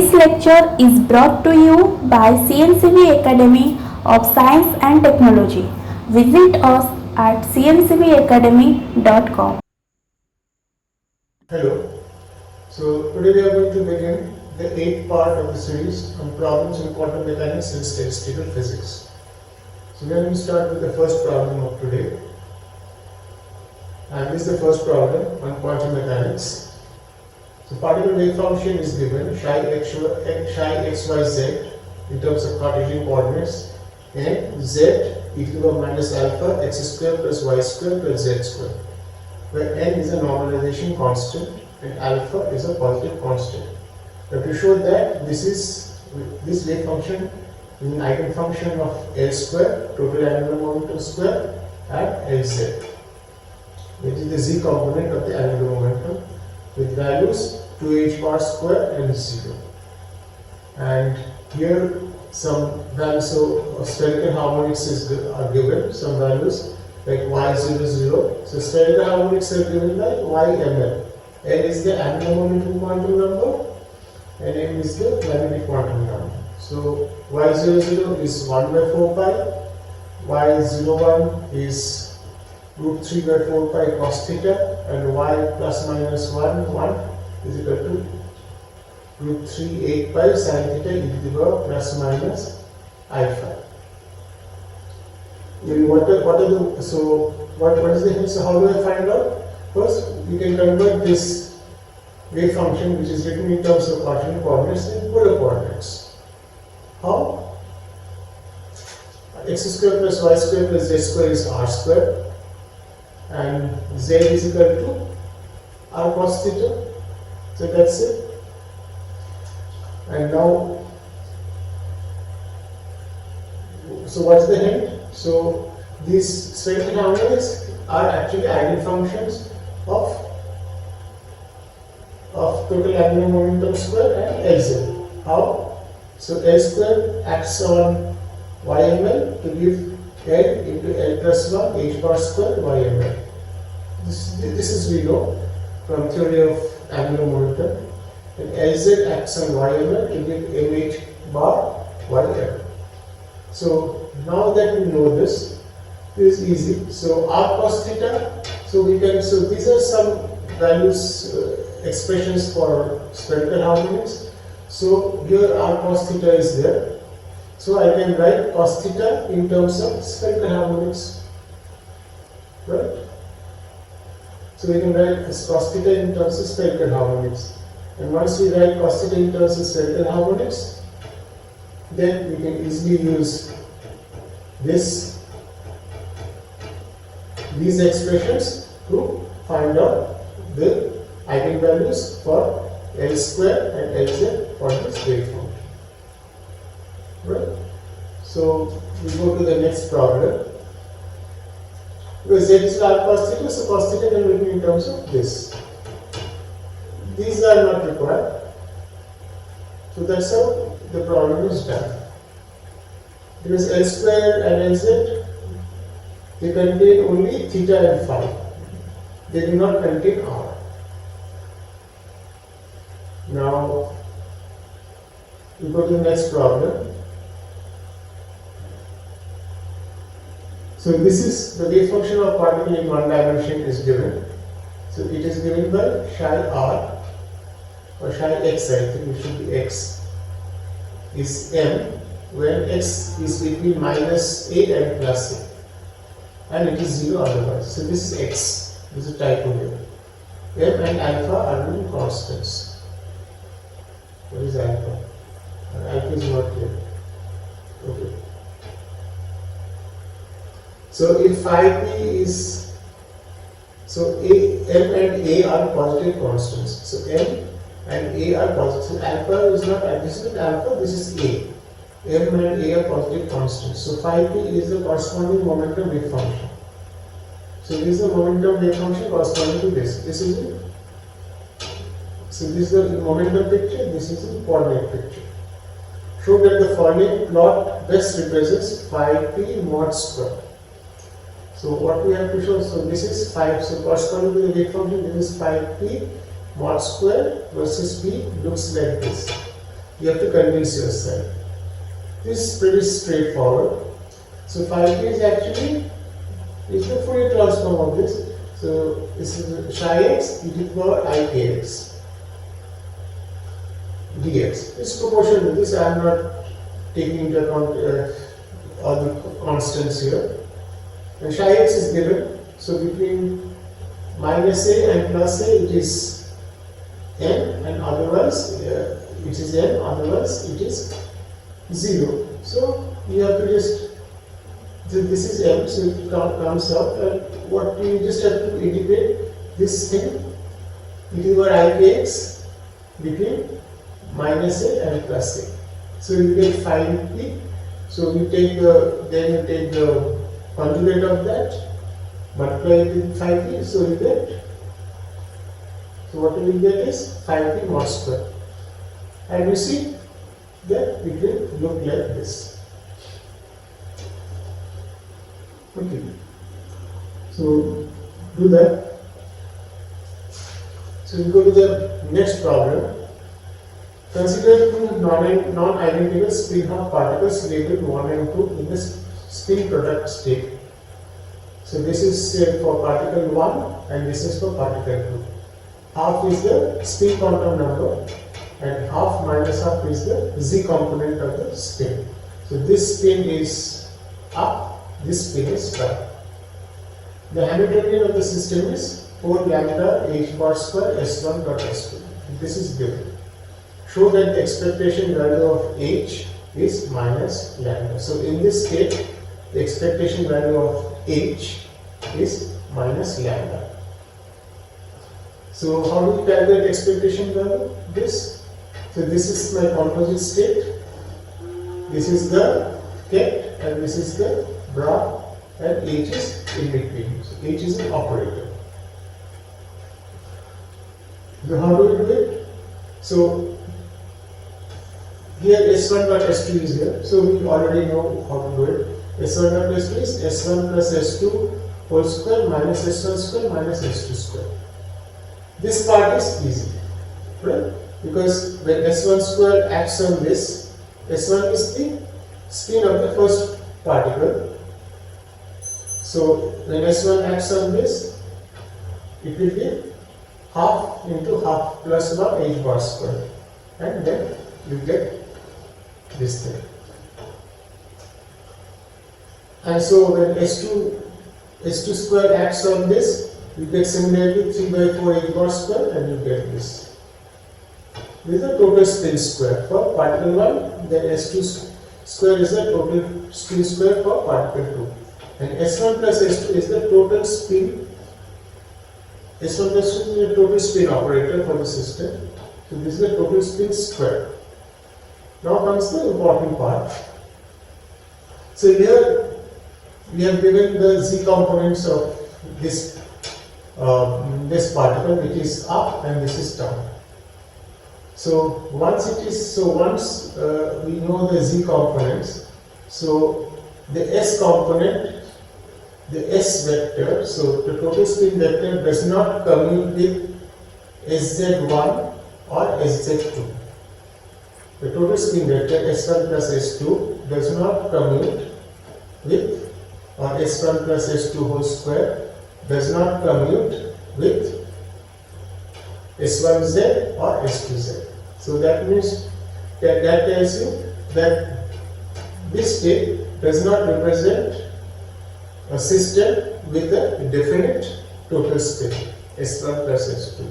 This lecture is brought to you by CNCB Academy of Science and Technology. Visit us at cncbacademy.com. Hello. So today we are going to begin the 8th part of the series on problems in quantum mechanics and statistical physics. So we are going to start with the first problem of today. And this is the first problem on quantum mechanics. So particle wave function is given psi xyz in terms of Cartesian coordinates and z e to the power minus alpha x square plus y square plus z square, where n is a normalization constant and alpha is a positive constant. Now to show that this wave function is an eigenfunction of L square, total angular momentum square, at Lz, which is the z component of the angular momentum, with values 2h bar square and 0. And here some values of spherical harmonics are given, some values like y00. So spherical harmonics are given by yml. L is the angular momentum quantum number and m is the magnetic quantum number. So y00 is 1 by 4 pi, y01 is root 3 by 4 pi cos theta, and y plus minus 1 is equal to root 3 8 pi sin theta e to the power plus minus alpha. What is the hint? So how do I find out? First, you can convert this wave function, which is written in terms of Cartesian coordinates, in polar coordinates. How? X square plus y square plus z square is r square, and z is equal to r cos theta. So that's it. And now, so what's the hint? So these spherical harmonics are actually eigenfunctions of total angular momentum square and Lz. How? So L square acts on yml to give L into L plus 1 h bar square yml. This is we know from theory of angular momentum. And Lz acts on yml to give mh bar ym. So now that we know this is easy. So r cos theta. So these are some values, expressions for spherical harmonics. So here r cos theta is there. So I can write cos theta in terms of spherical harmonics, right? So we can write cos theta in terms of spherical harmonics. And once we write cos theta in terms of spherical harmonics, then we can easily use these expressions to find out the eigenvalues for L square and Lz for this wave function. Right? So we go to the next problem. Because z is r cos theta, so cos theta can be written in terms of this. These are not required. So that's how the problem is done. Because L square and Lz, they contain only theta and phi. They do not contain r. Now, we go to the next problem. So this is the wave function of particle in one dimension is given. So it is given by psi r or psi x, I think it should be x, is m, where x is between minus a and plus a, and it is 0 otherwise. So this is x, this is typo here. M and alpha are known constants. What is alpha? Alpha is not here. Okay. So if phi p is, so m and a are positive constants. So m and a are positive. So alpha is not, this is not alpha, this is a. M and a are positive constants. So phi p is the corresponding momentum wave function. So this is the momentum wave function corresponding to this. This is it. So this is the momentum picture, this is the coordinate picture. Show that the following plot best represents phi p mod square. So what we have to show, so this is 5, so corresponding to the wave function, this is 5p mod square versus p looks like this. You have to convince yourself. This is pretty straightforward. So phi t is actually is the Fourier transform of this. So this is psi x e to the power I kx dx. It's proportional to this. I am not taking into account all the constants here. And psi x is given. So between minus a and plus a, it is n, and otherwise it is n, otherwise it is 0. So you have to just, so this is m, so it comes out, and what you just have to integrate this thing e to the power I kx between minus a and plus a. So you get phi t. So you take the conjugate of that, multiply it with phi t, so you get, so what you will get is phi t mod square. And you see that it will look like this. Okay. So do that. So we go to the next problem. Consider two non-identical spin-half particles labeled 1 and 2 in the spin product state. So this is for particle 1 and this is for particle 2. Half is the spin quantum number and half minus half is the z component of the spin. So this spin is up, this spin is down. The Hamiltonian of the system is 4 lambda h bar square s1 dot s2. This is given. Show that the expectation value of h is minus lambda. So in this state, the expectation value of h is minus lambda. So how do we calculate expectation value? So this is my composite state. This is the kept and this is the brought, and h is in between. So h is an operator. So how do we do it? So here S1 dot S2 is here. So we already know how to do it. S1 dot S2 is S1 plus S2 whole square minus S1 square minus S2 square. This part is easy, right? Because when S1 square acts on this, S1 is the spin of the first particle. So when S1 acts on this, it will be half into half plus 1 h bar square, and then you get this thing. And so when S2 square acts on this, you get similarly 3 by 4 h bar square, and you get this. This is the total spin square for particle 1, then S2 square is the total spin square for particle 2. And S1 plus S2 is the total spin. S1 plus S2 is the total spin operator for the system. So this is the total spin square. Now comes the important part. So here we have given the z components of this particle, which is up and this is down. So once we know the z components, so the s component, the s vector, so the total spin vector does not commute with sz1 or sz2. The total spin vector s1 plus s2 does not commute with, or s1 plus s2 whole square does not commute with s1z or s2z. So that means that tells you that this state does not represent a system with a definite total spin s1 plus s2.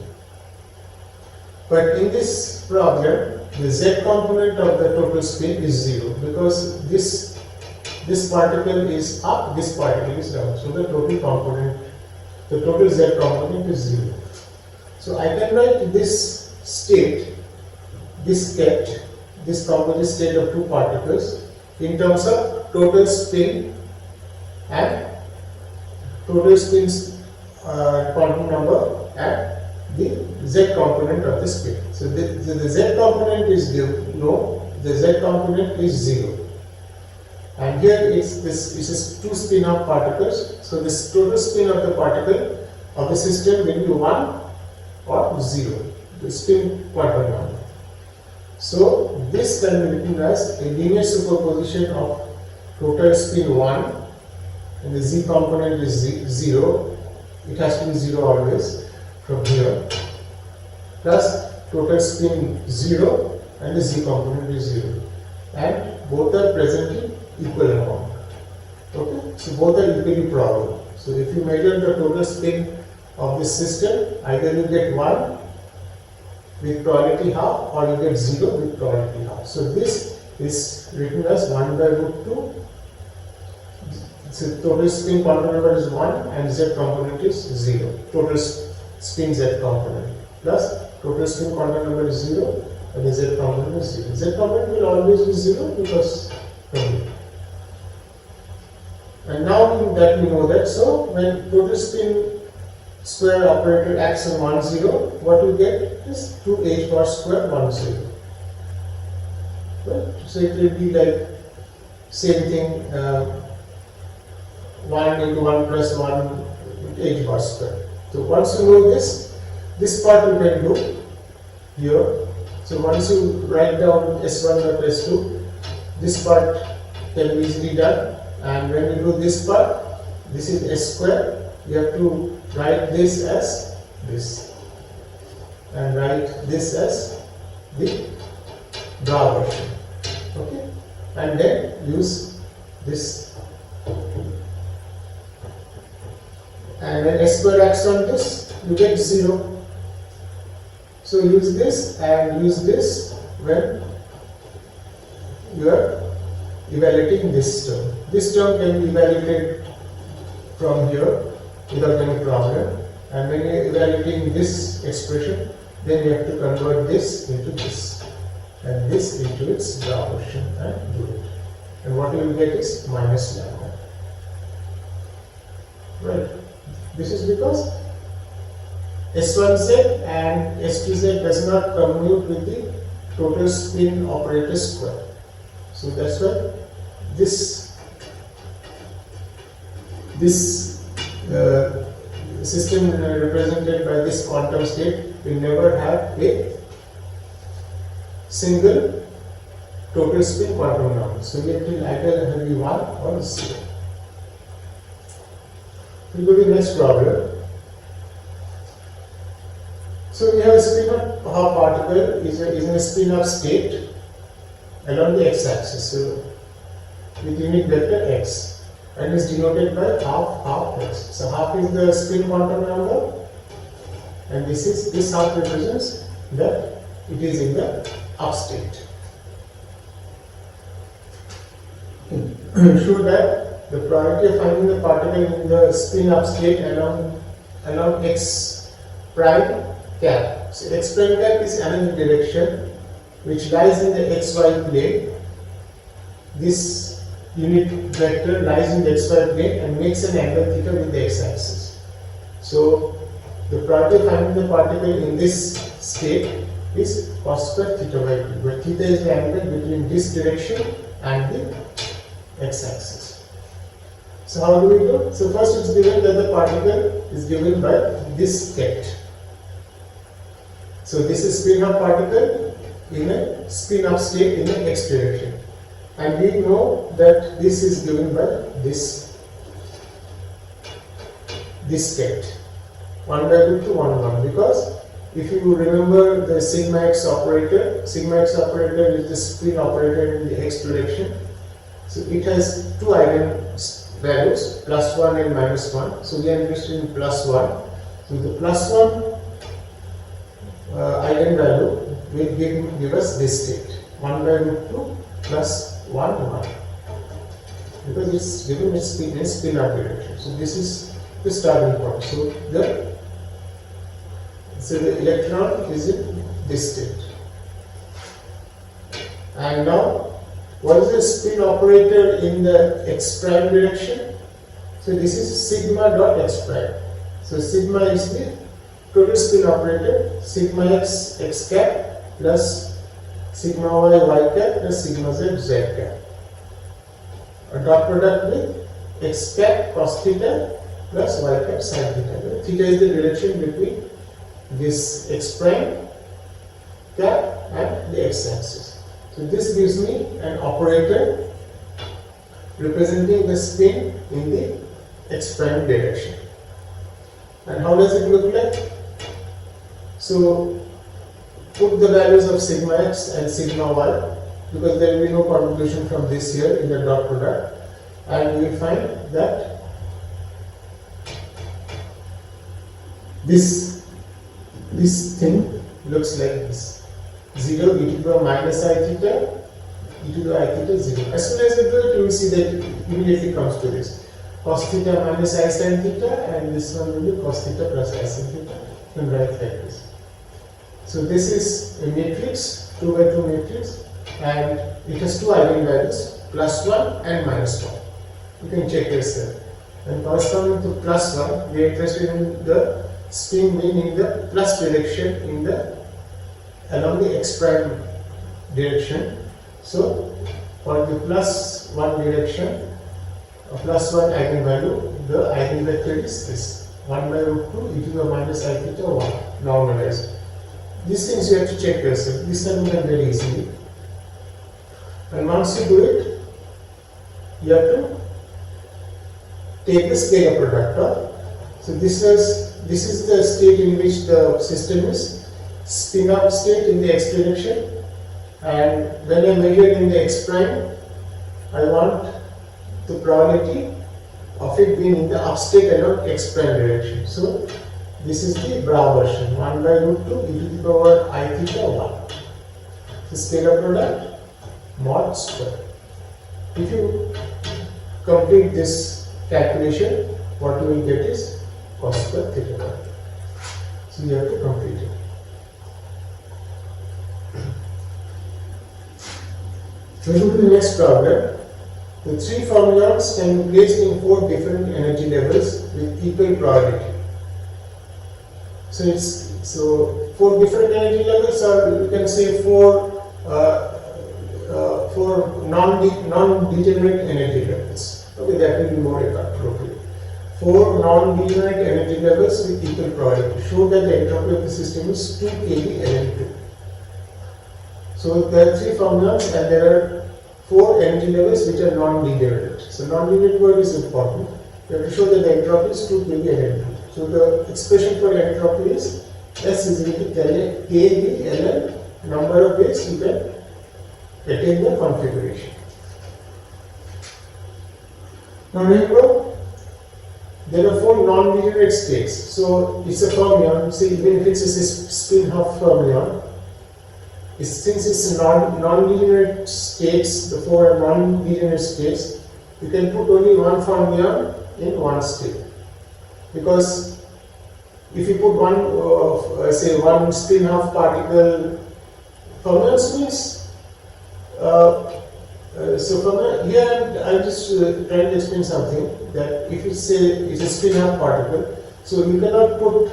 But in this problem, the z component of the total spin is 0, because this particle is up, this particle is down. So the total z component is 0. So I can write this state, this composite state of two particles in terms of total spin and total spin's quantum number and the z component of the spin. So the z component is no, the z component is 0. And here is this is two spin-off particles. So this total spin of the particle of the system will be 1 or 0, the spin quantum number. So this can be written as a linear superposition of total spin 1 and the z component is 0. It has to be 0 always from here, plus total spin 0 and the z component is 0, and both are present in equal amount. Okay, so both are equally probable. So if you measure the total spin of this system, either you get 1 with probability half or you get 0 with probability half. So this is written as 1 by root 2. So total spin quantum number is 1 and z component is 0. Total spin z component plus total spin quantum number is 0 and the z component is 0. Z component will always be 0 because and now that we know that, so when total spin square operator acts on 1 0, what you get is 2h bar square 1 0. Right? So it will be like same thing, 1 into 1 plus 1 h bar square. So once you know this part you can do here. So once you write down S1 or S2, this part can be easily done. And when you do this part, this is S square, you have to write this as this and write this as the draw version. Okay, and then use this, and when S square acts on this, you get 0. So use this and use this when you are evaluating this term. This term can be evaluated from here without any problem, and when you are evaluating this expression, then you have to convert this into this and this into its draw version and do it. And what you will get is minus lambda. Right. This is because S1z and S2z does not commute with the total spin operator square. So that's why this system represented by this quantum state will never have a single total spin quantum number. So it will either be 1 or 0. We go to the next problem. So we have a spin-up particle is in a spin-up state along the x-axis. So with unit vector x, and is denoted by half x. So half is the spin quantum number, and this half represents that it is in the up state. Show that the probability of finding the particle in the spin up state along x prime cap. So x prime cap is another direction which lies in the xy plane. This unit vector lies in the xy plane and makes an angle theta with the x-axis. So the probability of finding the particle in this state is cos square theta by 2, where theta is the angle between this direction and the x-axis. So how do we do? So first it's given that the particle is given by this state. So this is spin up particle in a spin up state in the x direction. And we know that this is given by this state 1 by root 2 1 1, because if you remember the sigma x operator is the spin operator in the x direction. So it has two eigenvalues, plus 1 and minus 1. So we are interested in plus 1. So the plus 1 eigenvalue will give us this state 1 by root 2 plus 1 1, because it's given in spin up direction. So this is the starting point. So the electron is in this state. And now, what is the spin operator in the x prime direction? So this is sigma dot x prime. So sigma is the total spin operator, sigma x x cap plus sigma y y cap plus sigma z z cap. A dot product with x cap cos theta plus y cap sin theta. Theta is the direction between this x prime cap and the x axis. So this gives me an operator representing the spin in the x prime direction. And how does it look like? So put the values of sigma x and sigma y, because there will be no contribution from this here in the dot product, and we will find that this thing looks like this: 0 e to the power minus I theta, e to the I theta 0. As soon as you do it, you will see that it immediately comes to this: cos theta minus I sin theta, and this one will be cos theta plus I sin theta. You can write like this. So this is a matrix, 2 by 2 matrix, and it has two eigenvalues, +1 and -1. You can check yourself. And corresponding to +1, we are interested in the spin being in the plus direction along the x prime direction. So for the +1 direction, a +1 eigenvalue, the eigenvector is this: 1 by √2 e to the minus I theta 1, normalized. These things you have to check yourself. This can be done very easily. And once you do it, you have to take the scalar product of. So this is the state in which the system is spin up state in the x direction, and when I measure in the x prime, I want the probability of it being in the up state along x prime direction. So this is the brow version: 1 by √2 e to the power I theta 1. The scalar product mod square. If you complete this calculation, what you will get is cos square theta 1. So you have to complete it. So to the next problem. The three fermions can be placed in 4 different energy levels with equal probability. So 4 different energy levels, or you can say 4 non-degenerate energy levels. Okay, that will be more appropriate. 4 non-degenerate energy levels with equal probability. Show that the entropy of the system is 2 kV Ln2. So there are 3 fermions, and there are 4 energy levels which are non-degenerate. So non-degenerate word is important. You have to show that the entropy is 2 kV Ln2. So the expression for entropy is S is equal to kV Ln number of ways you can attain the configuration. Now remember, there are 4 non-degenerate states. So it's a fermion. See, even if it's a spin-half fermion, since it's non-degenerate states, the 4 are non-degenerate states, you can put only one fermion in one state. Because if you put one spin-half particle, fermions means here I'm just trying to explain something, that if you say it's a spin-half particle, so you cannot put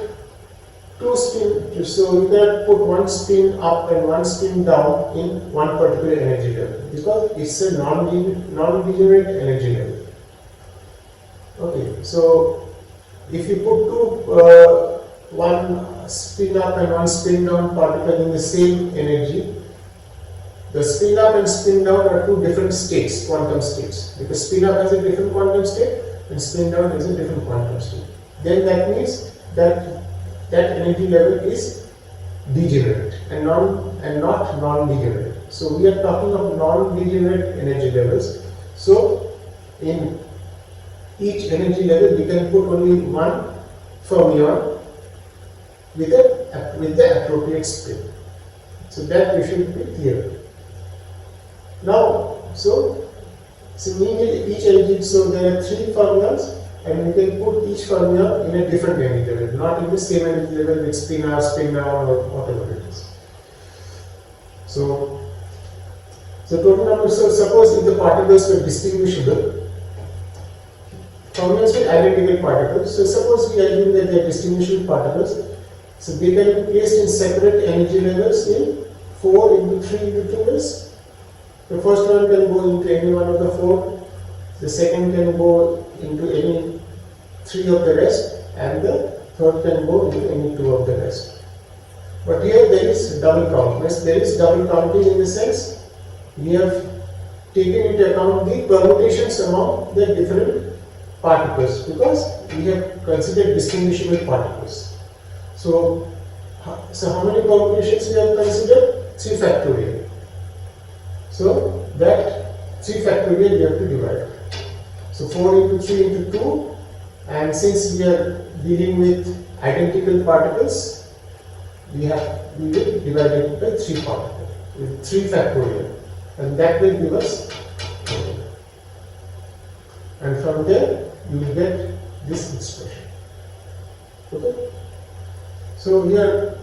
2 spin, so you cannot put one spin up and one spin down in one particular energy level, because it's a non-degenerate energy level. Okay, so if you put one spin up and one spin down particle in the same energy, the spin up and spin down are 2 different states, quantum states, because spin up has a different quantum state and spin down has a different quantum state. Then that means that energy level is degenerate and not non-degenerate. So we are talking of non-degenerate energy levels. So in each energy level we can put only one fermion with the appropriate spin. So that you should be clear. Now, so meaning each energy, so there are 3 fermions, and you can put each fermion in a different energy level, not in the same energy level with spin up, spin down, or whatever it is. So total number, so suppose if the particles were distinguishable, fermions with identical particles, so suppose we assume that they are distinguishable particles, so they can be placed in separate energy levels in 4 into 3 into 2 ways. The first one can go into any one of the 4, the second can go into any 3 of the rest, and the third can go into any 2 of the rest. But here there is double count. There is double counting in the sense we have taken into account the permutations among the different particles because we have considered distinguishable particles. So how many permutations we have considered? 3 factorial. So that 3 factorial we have to divide. So 4 into 3 into 2, and since we are dealing with identical particles, we will divide it by 3 particles with 3 factorial, and that will give us 4. And from there you will get this expression. Okay. So here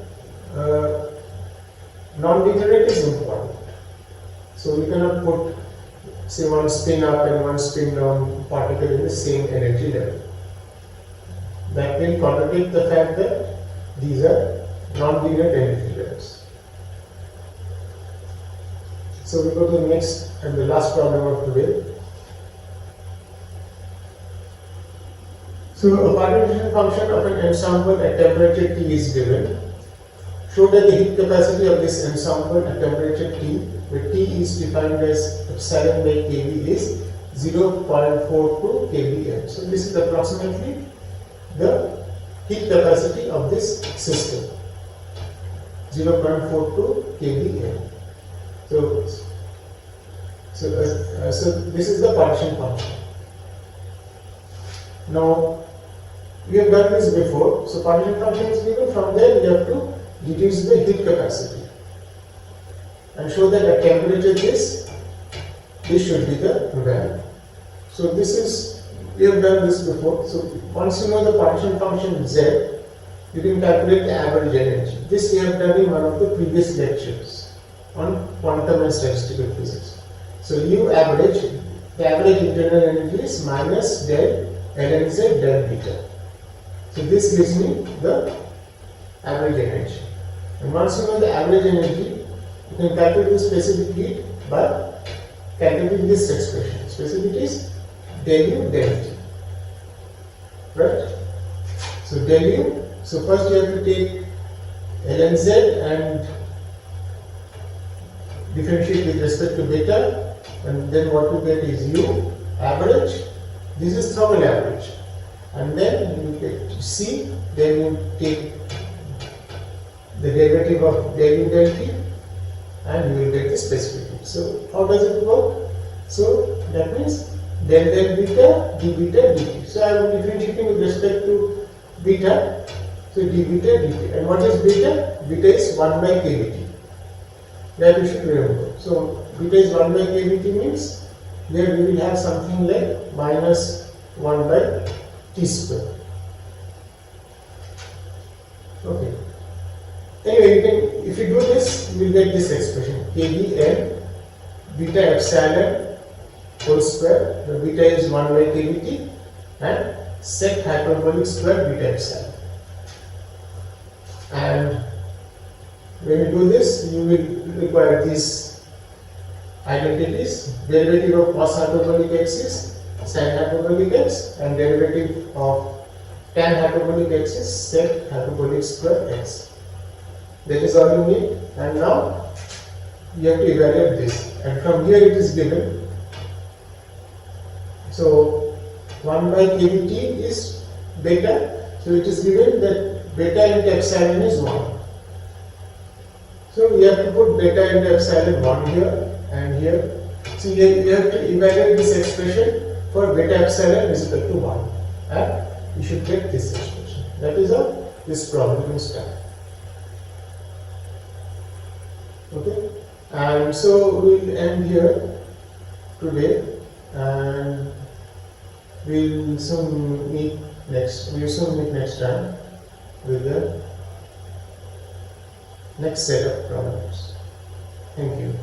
non-degenerate is important. So we cannot put, say, one spin up and one spin down particle in the same energy level. That will contradict the fact that these are non-degenerate energy levels. So we go to the next and the last problem of today. So a partition function of an ensemble at temperature T is given. Show that the heat capacity of this ensemble at temperature T, where T is defined as epsilon by kV, is 0.42 kVm. So this is approximately the heat capacity of this system, 0.42 kVm. So this is the partition function. Now we have done this before. So partition function is given. From there we have to deduce the heat capacity and show that at temperature this should be the value. So we have done this before. So once you know the partition function Z, you can calculate the average energy. This we have done in one of the previous lectures on quantum and statistical physics. So U average, the average internal energy is minus del ln Z del beta. So this gives me the average energy. And once you know the average energy, you can calculate the specific heat by calculating this expression. Specific is del U del T. Right? So del U, so first you have to take ln Z and differentiate with respect to beta, and then what you get is U average. This is thermal average. And then you get C, then you take the derivative of del U del T and you will get the specific heat. So how does it work? So that means del beta d beta dt. So I am differentiating with respect to beta. So d beta dt. And what is beta? Beta is 1 by kVt. That you should remember. So beta is 1 by kVt means here we will have something like minus 1 by T square. Okay. Anyway, if you do this, you will get this expression kVm beta epsilon whole square. The beta is 1 by kVt and sec hyperbolic square beta epsilon. And when you do this, you will require these identities: derivative of cos hyperbolic x is sin hyperbolic x, and derivative of tan hyperbolic x is sec hyperbolic square x. That is all you need. And now you have to evaluate this. And from here it is given. So 1 by kVt is beta. So it is given that beta into epsilon is 1. So we have to put beta into epsilon 1 here and here. So you have to evaluate this expression for beta epsilon is equal to 1. And you should get this expression. That is how this problem is done. Okay, and so we'll end here today, and we'll soon meet next time with the next set of problems. Thank you.